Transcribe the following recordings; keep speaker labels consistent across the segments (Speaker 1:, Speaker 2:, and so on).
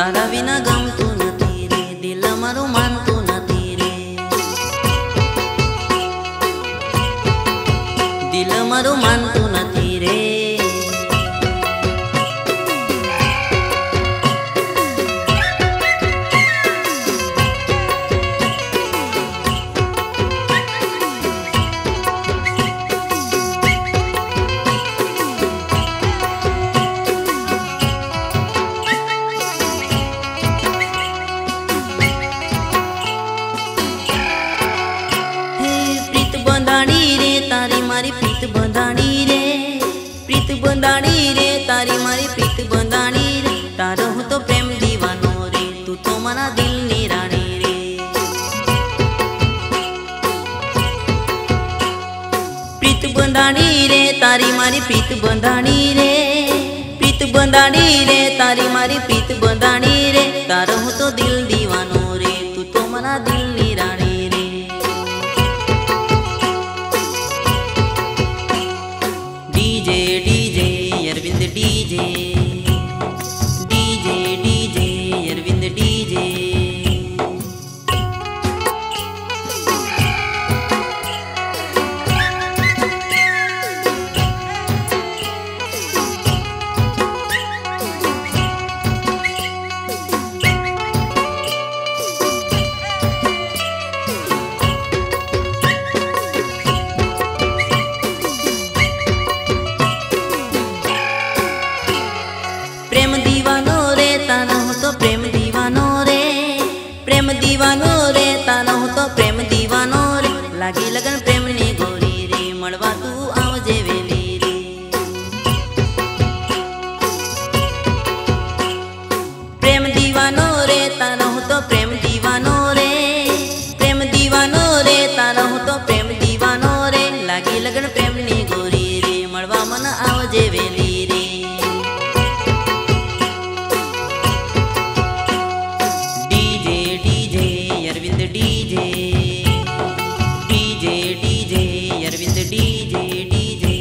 Speaker 1: તારા વિના ગમતું નથી રે, દિલ મારું માનતું નથી રે, દિલ મારું માનતું નથી રે. તારી મારી પ્રીત બંધાણી રે, પ્રીત બંધાણી રે, તારી મારી પ્રીત બંધાણી રે. તારો હું તો પ્રેમ દીવાનો રે, તું તો મારા દિલની રાણી રે. પ્રીત બંધાણી રે, તારી મારી પ્રીત બંધાણી રે, પ્રીત બંધાણી રે, તારી મારી પ્રીત બંધાણી રે. તારો હું તો દિલ દીવાનો રે, તું તો મારા દિલની રાણી રે. DJ DJ Arvind DJ, DJ DJ Arvind DJ. प्रेम दीवानो रे, तारा हूँ तो प्रेम दीवानो रे, प्रेम दीवानो रे, तारा हूँ तो प्रेम दीवानो रे. लागी लगन प्रेम ने गोरी रे, मळवा तू आवजे वेली रे. प्रेम दीवानो रे, तारा हूँ तो प्रेम दीवानो रे, प्रेम दीवानो रे, तारा हूँ तो प्रेम दीवानो रे. लागी लगन प्रेम ने गोरी रे, मळवा मन आवजे वेली रे. DJ DJ DJ Arvind DJ DJ.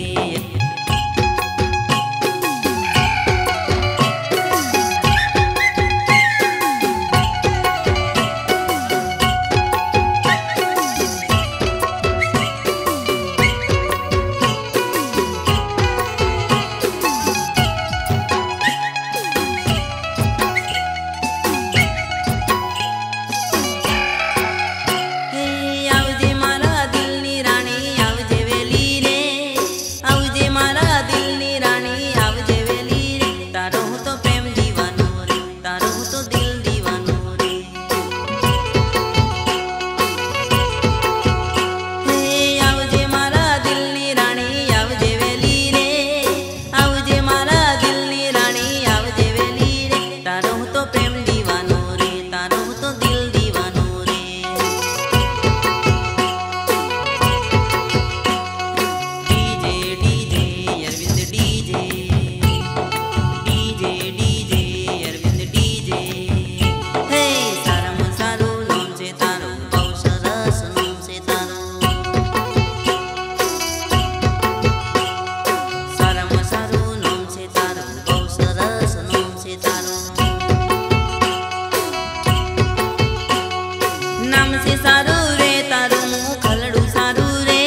Speaker 1: नाम से सारू रे, तारू मुँह खलड़ू सारू रे,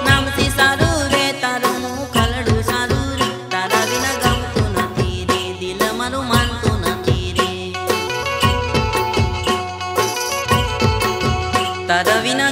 Speaker 1: नाम से सारू रे, तारू मुँह खलड़ू सारू रे. तारा विना गमતું નથી રે, દિલ મારું માનતું નથી રે, તારા વિના